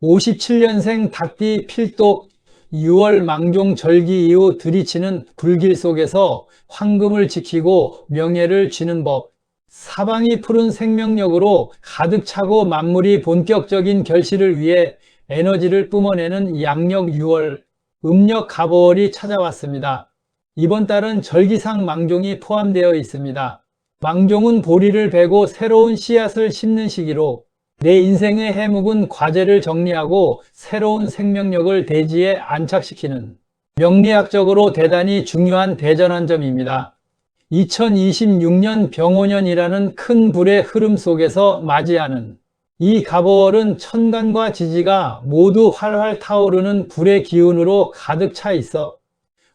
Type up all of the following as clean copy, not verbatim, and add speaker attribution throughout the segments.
Speaker 1: 57년생 닭띠 필독 6월 망종 절기 이후 들이치는 불길 속에서 황금을 지키고 명예를 쥐는 법. 사방이 푸른 생명력으로 가득 차고 만물이 본격적인 결실을 위해 에너지를 뿜어내는 양력 6월, 음력 갑오월이 찾아왔습니다. 이번 달은 절기상 망종이 포함되어 있습니다. 망종은 보리를 베고 새로운 씨앗을 심는 시기로 내 인생의 해묵은 과제를 정리하고 새로운 생명력을 대지에 안착시키는 명리학적으로 대단히 중요한 대전환점입니다. 2026년 병오년이라는 큰 불의 흐름 속에서 맞이하는 이 갑오월은 천간과 지지가 모두 활활 타오르는 불의 기운으로 가득 차 있어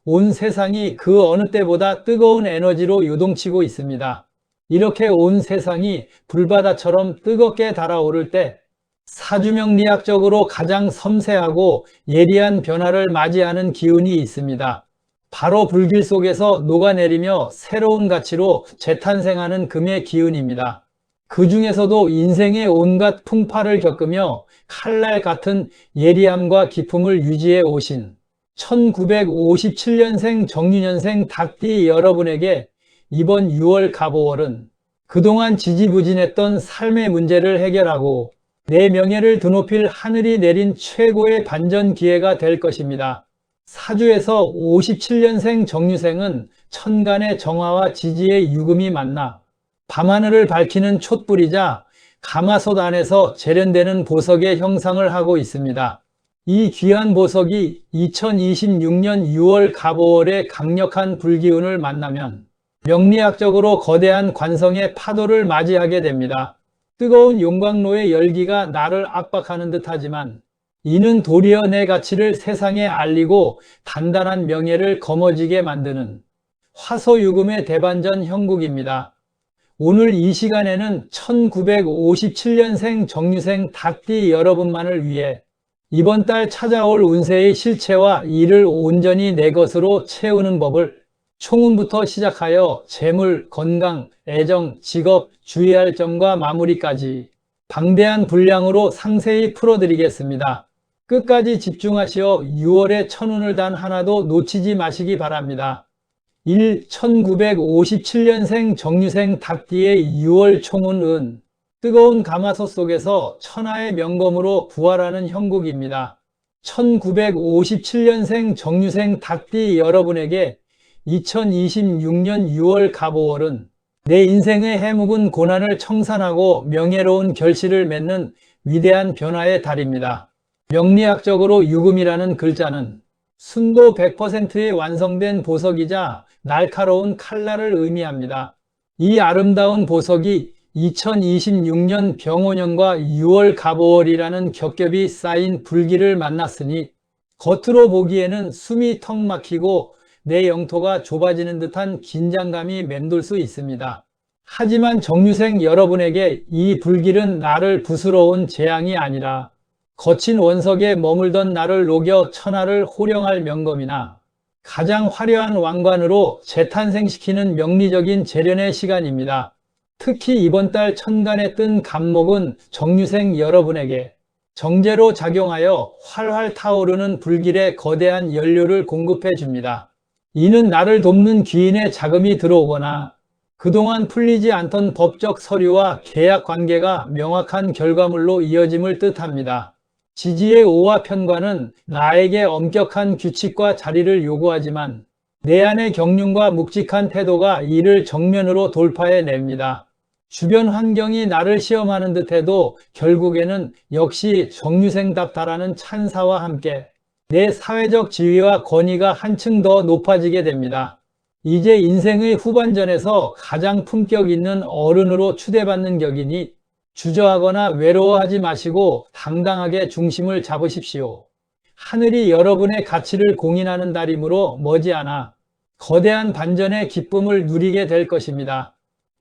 Speaker 1: 온 세상이 그 어느 때보다 뜨거운 에너지로 요동치고 있습니다. 이렇게 온 세상이 불바다처럼 뜨겁게 달아오를 때 사주명리학적으로 가장 섬세하고 예리한 변화를 맞이하는 기운이 있습니다. 바로 불길 속에서 녹아내리며 새로운 가치로 재탄생하는 금의 기운입니다. 그 중에서도 인생의 온갖 풍파를 겪으며 칼날 같은 예리함과 기품을 유지해 오신 1957년생 정유년생 닭띠 여러분에게 이번 6월 갑오월은 그동안 지지부진했던 삶의 문제를 해결하고 내 명예를 드높일 하늘이 내린 최고의 반전 기회가 될 것입니다. 사주에서 57년생 정유생은 천간의 정화와 지지의 유금이 만나 밤하늘을 밝히는 촛불이자 가마솥 안에서 재련되는 보석의 형상을 하고 있습니다. 이 귀한 보석이 2026년 6월 갑오월의 강력한 불기운을 만나면 명리학적으로 거대한 관성의 파도를 맞이하게 됩니다. 뜨거운 용광로의 열기가 나를 압박하는 듯하지만 이는 도리어 내 가치를 세상에 알리고 단단한 명예를 거머쥐게 만드는 화소유금의 대반전 형국입니다. 오늘 이 시간에는 1957년생 정유생 닭띠 여러분만을 위해 이번 달 찾아올 운세의 실체와 이를 온전히 내 것으로 채우는 법을 총운부터 시작하여 재물, 건강, 애정, 직업, 주의할 점과 마무리까지 방대한 분량으로 상세히 풀어드리겠습니다. 끝까지 집중하시어 6월의 천운을 단 하나도 놓치지 마시기 바랍니다. 1957년생 정유생 닭띠의 6월 총운은 뜨거운 가마솥 속에서 천하의 명검으로 부활하는 형국입니다. 1957년생 정유생 닭띠 여러분에게 2026년 6월 갑오월은 내 인생의 해묵은 고난을 청산하고 명예로운 결실을 맺는 위대한 변화의 달입니다. 명리학적으로 유금이라는 글자는 순도 100%의 완성된 보석이자 날카로운 칼날을 의미합니다. 이 아름다운 보석이 2026년 병오년과 6월 갑오월이라는 겹겹이 쌓인 불길을 만났으니 겉으로 보기에는 숨이 턱 막히고 내 영토가 좁아지는 듯한 긴장감이 맴돌 수 있습니다. 하지만 정유생 여러분에게 이 불길은 나를 부스러운 재앙이 아니라 거친 원석에 머물던 나를 녹여 천하를 호령할 명검이나 가장 화려한 왕관으로 재탄생시키는 명리적인 재련의 시간입니다. 특히 이번 달 천간에 뜬 갑목은 정유생 여러분에게 정제로 작용하여 활활 타오르는 불길에 거대한 연료를 공급해 줍니다. 이는 나를 돕는 귀인의 자금이 들어오거나 그동안 풀리지 않던 법적 서류와 계약 관계가 명확한 결과물로 이어짐을 뜻합니다. 지지의 오와 편관은 나에게 엄격한 규칙과 자리를 요구하지만 내 안의 경륜과 묵직한 태도가 이를 정면으로 돌파해 냅니다. 주변 환경이 나를 시험하는 듯해도 결국에는 역시 정유생답다라는 찬사와 함께 내 사회적 지위와 권위가 한층 더 높아지게 됩니다. 이제 인생의 후반전에서 가장 품격 있는 어른으로 추대받는 격이니 주저하거나 외로워하지 마시고 당당하게 중심을 잡으십시오. 하늘이 여러분의 가치를 공인하는 달이므로 머지않아 거대한 반전의 기쁨을 누리게 될 것입니다.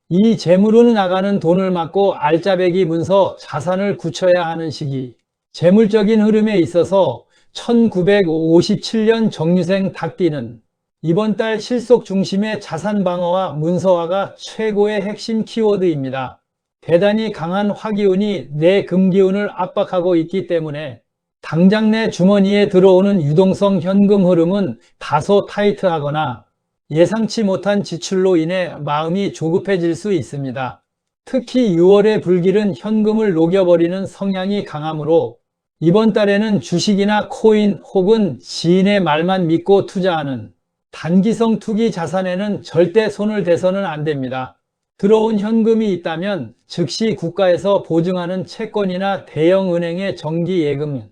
Speaker 1: 이 재물은 나가는 돈을 막고 알짜배기 문서 자산을 굳혀야 하는 시기. 재물적인 흐름에 있어서 1957년 정유생 닭띠는 이번 달 실속 중심의 자산 방어와 문서화가 최고의 핵심 키워드입니다. 대단히 강한 화기운이 내 금기운을 압박하고 있기 때문에 당장 내 주머니에 들어오는 유동성 현금 흐름은 다소 타이트하거나 예상치 못한 지출로 인해 마음이 조급해질 수 있습니다. 특히 6월의 불길은 현금을 녹여버리는 성향이 강하므로 이번 달에는 주식이나 코인 혹은 지인의 말만 믿고 투자하는 단기성 투기 자산에는 절대 손을 대서는 안 됩니다. 들어온 현금이 있다면 즉시 국가에서 보증하는 채권이나 대형은행의 정기예금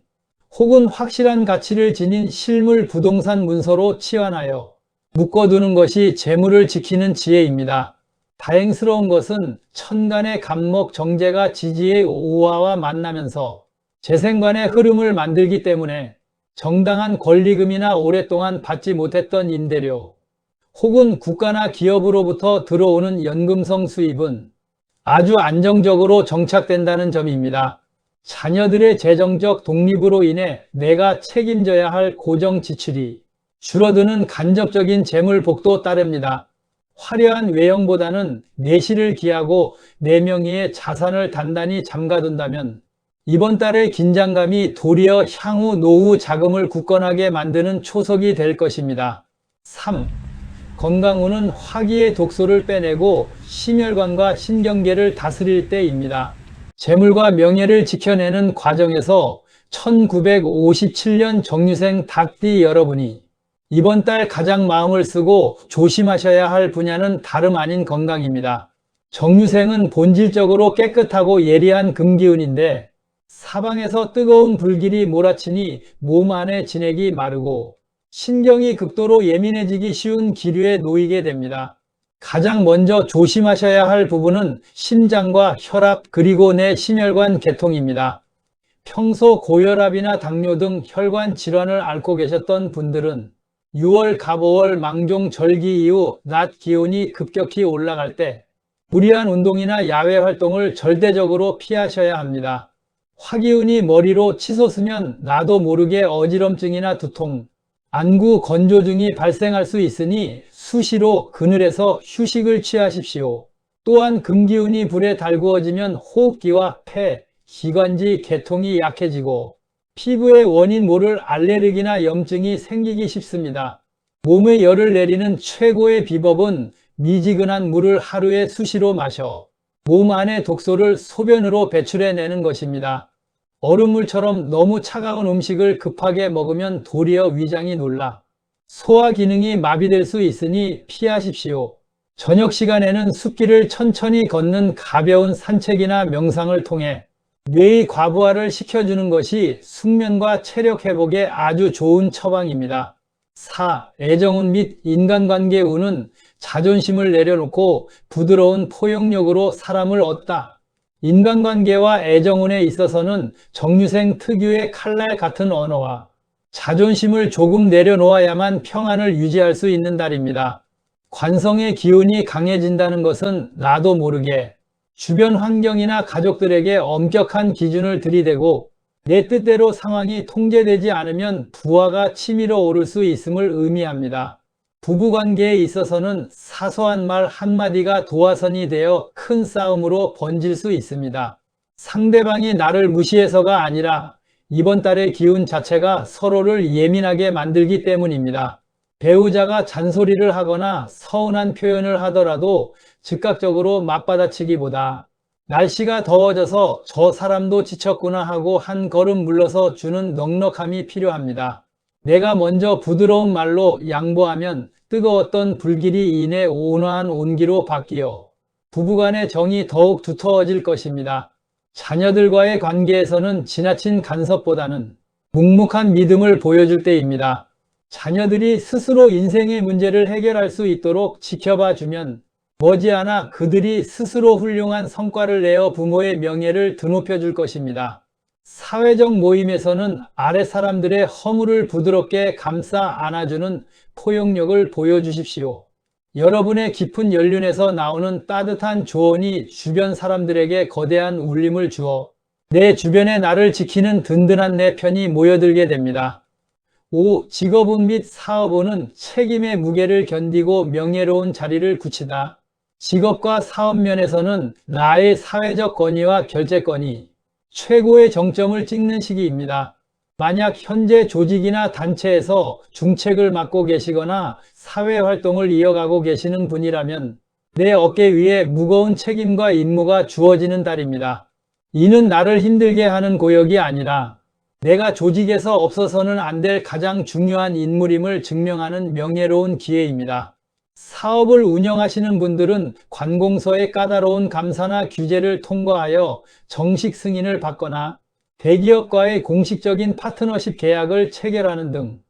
Speaker 1: 혹은 확실한 가치를 지닌 실물 부동산 문서로 치환하여 묶어두는 것이 재물을 지키는 지혜입니다. 다행스러운 것은 천간의 갑목 정제가 지지의 오화와 만나면서 재생관의 흐름을 만들기 때문에 정당한 권리금이나 오랫동안 받지 못했던 임대료 혹은 국가나 기업으로부터 들어오는 연금성 수입은 아주 안정적으로 정착된다는 점입니다. 자녀들의 재정적 독립으로 인해 내가 책임져야 할 고정 지출이 줄어드는 간접적인 재물복도 따릅니다. 화려한 외형보다는 내실을 기하고 내 명의의 자산을 단단히 잠가둔다면 이번 달의 긴장감이 도리어 향후 노후 자금을 굳건하게 만드는 초석이 될 것입니다. 3. 건강운은 화기의 독소를 빼내고 심혈관과 신경계를 다스릴 때입니다. 재물과 명예를 지켜내는 과정에서 1957년 정유생 닭띠 여러분이 이번 달 가장 마음을 쓰고 조심하셔야 할 분야는 다름 아닌 건강입니다. 정유생은 본질적으로 깨끗하고 예리한 금기운인데 사방에서 뜨거운 불길이 몰아치니 몸 안의 진액이 마르고 신경이 극도로 예민해지기 쉬운 기류에 놓이게 됩니다. 가장 먼저 조심하셔야 할 부분은 심장과 혈압 그리고 내 심혈관 계통입니다. 평소 고혈압이나 당뇨 등 혈관 질환을 앓고 계셨던 분들은 6월 갑오월 망종 절기 이후 낮 기온이 급격히 올라갈 때 무리한 운동이나 야외 활동을 절대적으로 피하셔야 합니다. 화기운이 머리로 치솟으면 나도 모르게 어지럼증이나 두통, 안구 건조증이 발생할 수 있으니 수시로 그늘에서 휴식을 취하십시오. 또한 금기운이 불에 달구어지면 호흡기와 폐, 기관지, 계통이 약해지고 피부에 원인 모를 알레르기나 염증이 생기기 쉽습니다. 몸에 열을 내리는 최고의 비법은 미지근한 물을 하루에 수시로 마셔 몸 안의 독소를 소변으로 배출해내는 것입니다. 얼음물처럼 너무 차가운 음식을 급하게 먹으면 도리어 위장이 놀라 소화 기능이 마비될 수 있으니 피하십시오. 저녁 시간에는 숲길을 천천히 걷는 가벼운 산책이나 명상을 통해 뇌의 과부하를 시켜주는 것이 숙면과 체력 회복에 아주 좋은 처방입니다. 4. 애정운 및 인간관계 운은 자존심을 내려놓고 부드러운 포용력으로 사람을 얻다. 인간관계와 애정운에 있어서는 정유생 특유의 칼날 같은 언어와 자존심을 조금 내려놓아야만 평안을 유지할 수 있는 달입니다. 관성의 기운이 강해진다는 것은 나도 모르게 주변 환경이나 가족들에게 엄격한 기준을 들이대고 내 뜻대로 상황이 통제되지 않으면 부하가 치밀어 오를 수 있음을 의미합니다. 부부관계에 있어서는 사소한 말 한마디가 도화선이 되어 큰 싸움으로 번질 수 있습니다. 상대방이 나를 무시해서가 아니라 이번 달의 기운 자체가 서로를 예민하게 만들기 때문입니다. 배우자가 잔소리를 하거나 서운한 표현을 하더라도 즉각적으로 맞받아치기보다 날씨가 더워져서 저 사람도 지쳤구나 하고 한 걸음 물러서 주는 넉넉함이 필요합니다. 내가 먼저 부드러운 말로 양보하면 뜨거웠던 불길이 이내 온화한 온기로 바뀌어 부부간의 정이 더욱 두터워질 것입니다. 자녀들과의 관계에서는 지나친 간섭보다는 묵묵한 믿음을 보여줄 때입니다. 자녀들이 스스로 인생의 문제를 해결할 수 있도록 지켜봐 주면 머지않아 그들이 스스로 훌륭한 성과를 내어 부모의 명예를 드높여 줄 것입니다. 사회적 모임에서는 아랫사람들의 허물을 부드럽게 감싸 안아주는 포용력을 보여주십시오. 여러분의 깊은 연륜에서 나오는 따뜻한 조언이 주변 사람들에게 거대한 울림을 주어 내 주변에 나를 지키는 든든한 내 편이 모여들게 됩니다. 5. 직업운 및 사업운은 책임의 무게를 견디고 명예로운 자리를 굳히다. 직업과 사업 면에서는 나의 사회적 권위와 결재권이 최고의 정점을 찍는 시기입니다. 만약 현재 조직이나 단체에서 중책을 맡고 계시거나 사회활동을 이어가고 계시는 분이라면 내 어깨 위에 무거운 책임과 임무가 주어지는 달입니다. 이는 나를 힘들게 하는 고역이 아니라 내가 조직에서 없어서는 안 될 가장 중요한 인물임을 증명하는 명예로운 기회입니다. 사업을 운영하시는 분들은 관공서의 까다로운 감사나 규제를 통과하여 정식 승인을 받거나 대기업과의 공식적인 파트너십 계약을 체결하는 등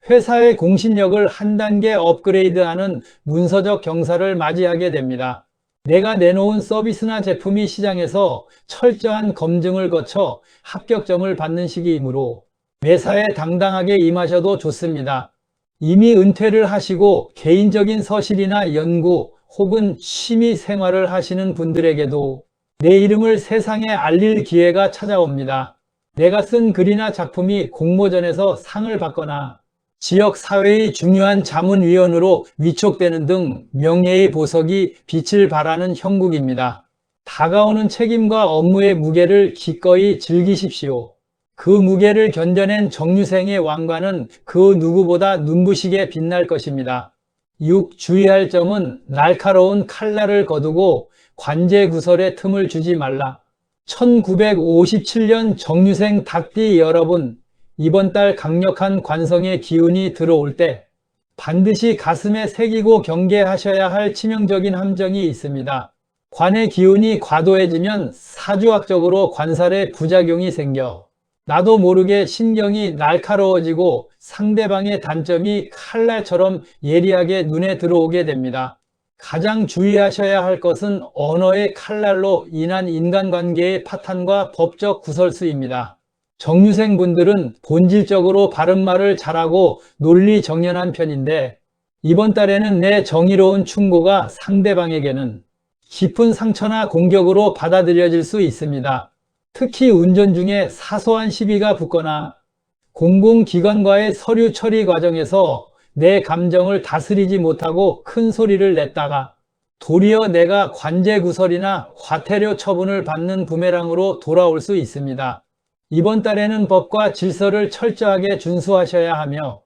Speaker 1: 회사의 공신력을 한 단계 업그레이드하는 문서적 경사를 맞이하게 됩니다. 내가 내놓은 서비스나 제품이 시장에서 철저한 검증을 거쳐 합격점을 받는 시기이므로 매사에 당당하게 임하셔도 좋습니다. 이미 은퇴를 하시고 개인적인 서실이나 연구 혹은 취미 생활을 하시는 분들에게도 내 이름을 세상에 알릴 기회가 찾아옵니다. 내가 쓴 글이나 작품이 공모전에서 상을 받거나 지역 사회의 중요한 자문위원으로 위촉되는 등 명예의 보석이 빛을 발하는 형국입니다. 다가오는 책임과 업무의 무게를 기꺼이 즐기십시오. 그 무게를 견뎌낸 정유생의 왕관은 그 누구보다 눈부시게 빛날 것입니다. 6. 주의할 점은 날카로운 칼날을 거두고 관제구설에 틈을 주지 말라. 1957년 정유생 닭띠 여러분, 이번 달 강력한 관성의 기운이 들어올 때 반드시 가슴에 새기고 경계하셔야 할 치명적인 함정이 있습니다. 관의 기운이 과도해지면 사주학적으로 관살에 부작용이 생겨 나도 모르게 신경이 날카로워지고 상대방의 단점이 칼날처럼 예리하게 눈에 들어오게 됩니다. 가장 주의하셔야 할 것은 언어의 칼날로 인한 인간관계의 파탄과 법적 구설수입니다. 정유생 분들은 본질적으로 바른말을 잘하고 논리정연한 편인데 이번 달에는 내 정의로운 충고가 상대방에게는 깊은 상처나 공격으로 받아들여질 수 있습니다. 특히 운전 중에 사소한 시비가 붙거나 공공기관과의 서류 처리 과정에서 내 감정을 다스리지 못하고 큰 소리를 냈다가 도리어 내가 관제구설이나 과태료 처분을 받는 부메랑으로 돌아올 수 있습니다. 이번 달에는 법과 질서를 철저하게 준수하셔야 하며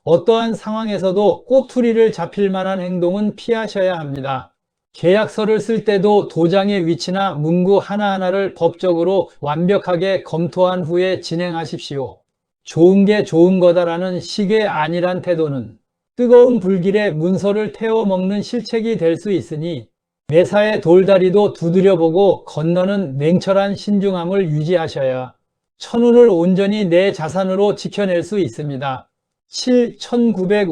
Speaker 1: 어떠한 상황에서도 꼬투리를 잡힐 만한 행동은 피하셔야 합니다. 계약서를 쓸 때도 도장의 위치나 문구 하나하나를 법적으로 완벽하게 검토한 후에 진행하십시오. 좋은 게 좋은 거다라는 식의 안일한 태도는 뜨거운 불길에 문서를 태워 먹는 실책이 될 수 있으니 매사의 돌다리도 두드려보고 건너는 냉철한 신중함을 유지하셔야 천운을 온전히 내 자산으로 지켜낼 수 있습니다. 7.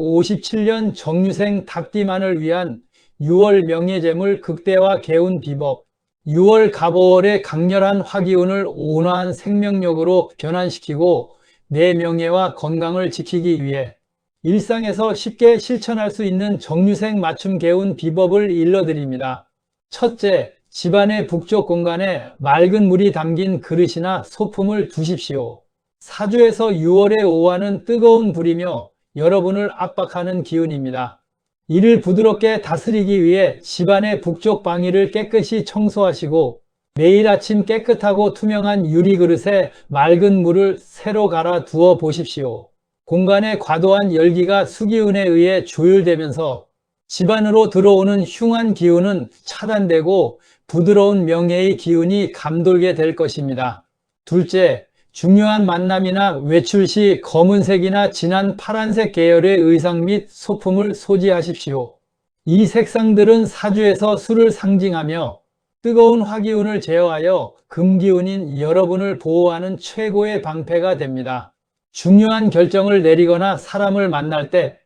Speaker 1: 1957년 정유생 닭띠만을 위한 6월 명예재물 극대화 개운 비법. 6월 갑오월의 강렬한 화기운을 온화한 생명력으로 변환시키고 내 명예와 건강을 지키기 위해 일상에서 쉽게 실천할 수 있는 정유생 맞춤 개운 비법을 일러드립니다. 첫째, 집안의 북쪽 공간에 맑은 물이 담긴 그릇이나 소품을 두십시오. 사주에서 6월의 오화는 뜨거운 불이며 여러분을 압박하는 기운입니다. 이를 부드럽게 다스리기 위해 집안의 북쪽 방위를 깨끗이 청소하시고 매일 아침 깨끗하고 투명한 유리그릇에 맑은 물을 새로 갈아 두어 보십시오. 공간의 과도한 열기가 수기운에 의해 조율되면서 집안으로 들어오는 흉한 기운은 차단되고 부드러운 명예의 기운이 감돌게 될 것입니다. 둘째, 중요한 만남이나 외출 시 검은색이나 진한 파란색 계열의 의상 및 소품을 소지하십시오. 이 색상들은 사주에서 수를 상징하며 뜨거운 화기운을 제어하여 금기운인 여러분을 보호하는 최고의 방패가 됩니다. 중요한 결정을 내리거나 사람을 만날 때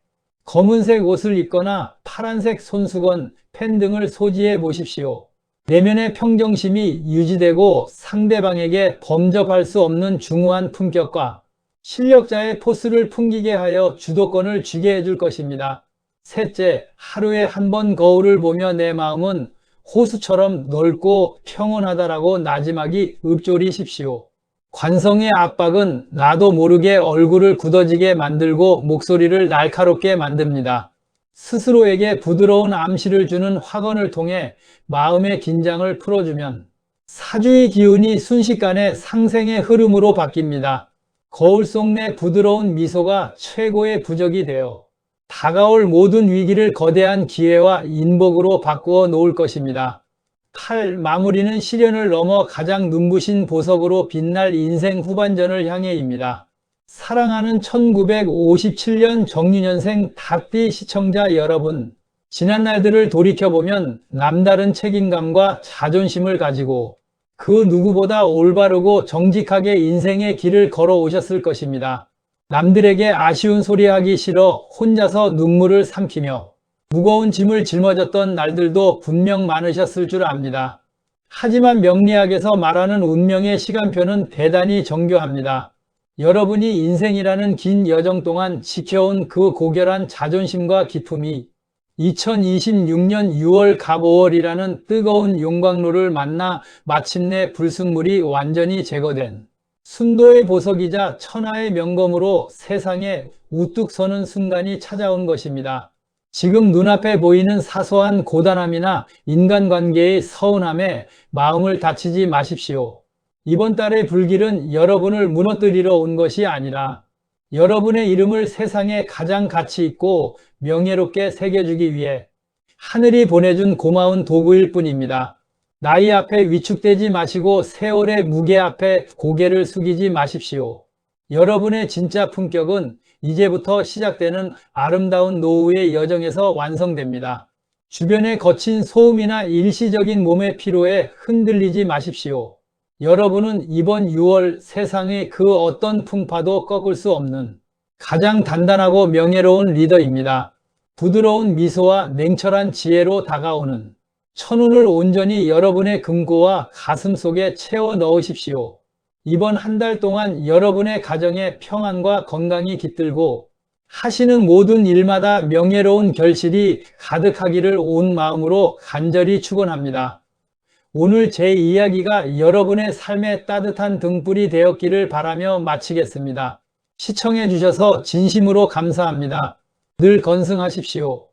Speaker 1: 검은색 옷을 입거나 파란색 손수건, 펜 등을 소지해 보십시오. 내면의 평정심이 유지되고 상대방에게 범접할 수 없는 중후한 품격과 실력자의 포스를 풍기게 하여 주도권을 쥐게 해줄 것입니다. 셋째, 하루에 한 번 거울을 보며 내 마음은 호수처럼 넓고 평온하다라고 나지막이 읊조리십시오. 관성의 압박은 나도 모르게 얼굴을 굳어지게 만들고 목소리를 날카롭게 만듭니다. 스스로에게 부드러운 암시를 주는 확언을 통해 마음의 긴장을 풀어주면 사주의 기운이 순식간에 상생의 흐름으로 바뀝니다. 거울 속 내 부드러운 미소가 최고의 부적이 되어 다가올 모든 위기를 거대한 기회와 인복으로 바꾸어 놓을 것입니다. 8. 마무리는 시련을 넘어 가장 눈부신 보석으로 빛날 인생 후반전을 향해입니다. 사랑하는 1957년 정유년생 닭띠 시청자 여러분, 지난 날들을 돌이켜보면 남다른 책임감과 자존심을 가지고 그 누구보다 올바르고 정직하게 인생의 길을 걸어오셨을 것입니다. 남들에게 아쉬운 소리 하기 싫어 혼자서 눈물을 삼키며 무거운 짐을 짊어졌던 날들도 분명 많으셨을 줄 압니다. 하지만 명리학에서 말하는 운명의 시간표는 대단히 정교합니다. 여러분이 인생이라는 긴 여정 동안 지켜온 그 고결한 자존심과 기품이 2026년 6월 갑5월이라는 뜨거운 용광로를 만나 마침내 불순물이 완전히 제거된 순도의 보석이자 천하의 명검으로 세상에 우뚝 서는 순간이 찾아온 것입니다. 지금 눈앞에 보이는 사소한 고단함이나 인간관계의 서운함에 마음을 다치지 마십시오. 이번 달의 불길은 여러분을 무너뜨리러 온 것이 아니라 여러분의 이름을 세상에 가장 가치 있고 명예롭게 새겨주기 위해 하늘이 보내준 고마운 도구일 뿐입니다. 나이 앞에 위축되지 마시고 세월의 무게 앞에 고개를 숙이지 마십시오. 여러분의 진짜 품격은 이제부터 시작되는 아름다운 노후의 여정에서 완성됩니다. 주변의 거친 소음이나 일시적인 몸의 피로에 흔들리지 마십시오. 여러분은 이번 6월 세상의 그 어떤 풍파도 꺾을 수 없는 가장 단단하고 명예로운 리더입니다. 부드러운 미소와 냉철한 지혜로 다가오는 천운을 온전히 여러분의 금고와 가슴 속에 채워 넣으십시오. 이번 한 달 동안 여러분의 가정에 평안과 건강이 깃들고 하시는 모든 일마다 명예로운 결실이 가득하기를 온 마음으로 간절히 축원합니다. 오늘 제 이야기가 여러분의 삶에 따뜻한 등불이 되었기를 바라며 마치겠습니다. 시청해 주셔서 진심으로 감사합니다. 늘 건승하십시오.